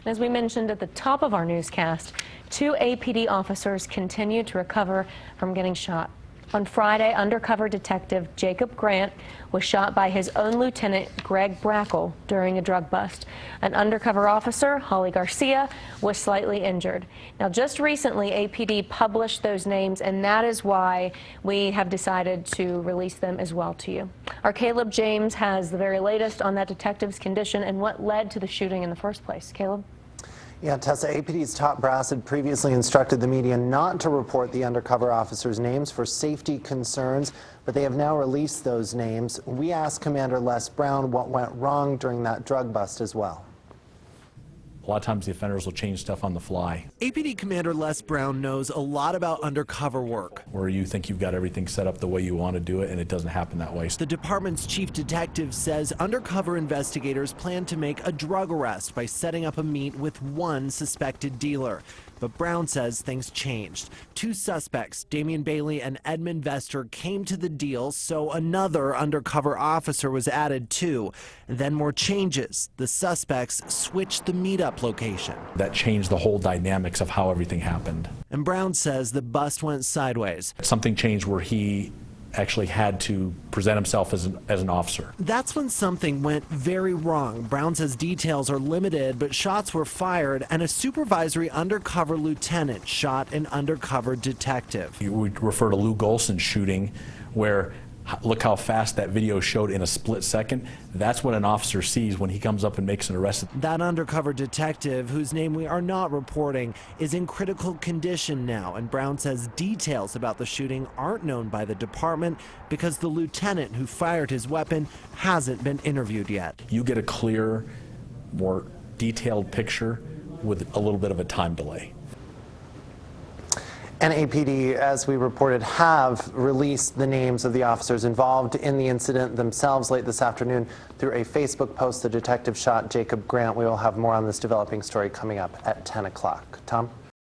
As we mentioned at the top of our newscast, 2 APD officers continue to recover from getting shot. On Friday, undercover detective Jacob Grant was shot by his own lieutenant, Greg Brackle, during a drug bust. An undercover officer, Holly Garcia, was slightly injured. Now, just recently, APD published those names, and that is why we have decided to release them as well to you. Our Caleb James has the very latest on that detective's condition and what led to the shooting in the first place. Caleb? Yeah, Tessa, APD's top brass had previously instructed the media not to report the undercover officers' names for safety concerns, but they have now released those names. We asked Commander Les Brown what went wrong during that drug bust as well. A lot of times the offenders will change stuff on the fly. APD Commander Les Brown knows a lot about undercover work. Where you think you've got everything set up the way you want to do it, and it doesn't happen that way. The department's chief detective says undercover investigators plan to make a drug arrest by setting up a meet with one suspected dealer. But Brown says things changed. 2 suspects, Damian Bailey and Edmund Vester, came to the deal, so another undercover officer was added too. And then more changes. The suspects switched the meetup location. That changed the whole dynamics of how everything happened. And Brown says the bust went sideways. Something changed where he actually had to present himself as an officer. That's when something went very wrong. Brown says details are limited, but shots were fired, and a supervisory undercover lieutenant shot an undercover detective. We refer to Lou Golson's shooting, where look how fast that video showed in a split second. That's what an officer sees when he comes up and makes an arrest. That undercover detective, whose name we are not reporting, is in critical condition now, and Brown says details about the shooting aren't known by the department because the lieutenant who fired his weapon hasn't been interviewed yet. You get a clear, more detailed picture with a little bit of a time delay. And APD, as we reported, have released the names of the officers involved in the incident themselves late this afternoon through a Facebook post. The detective shot Jacob Grant. We will have more on this developing story coming up at 10 o'clock. Tom?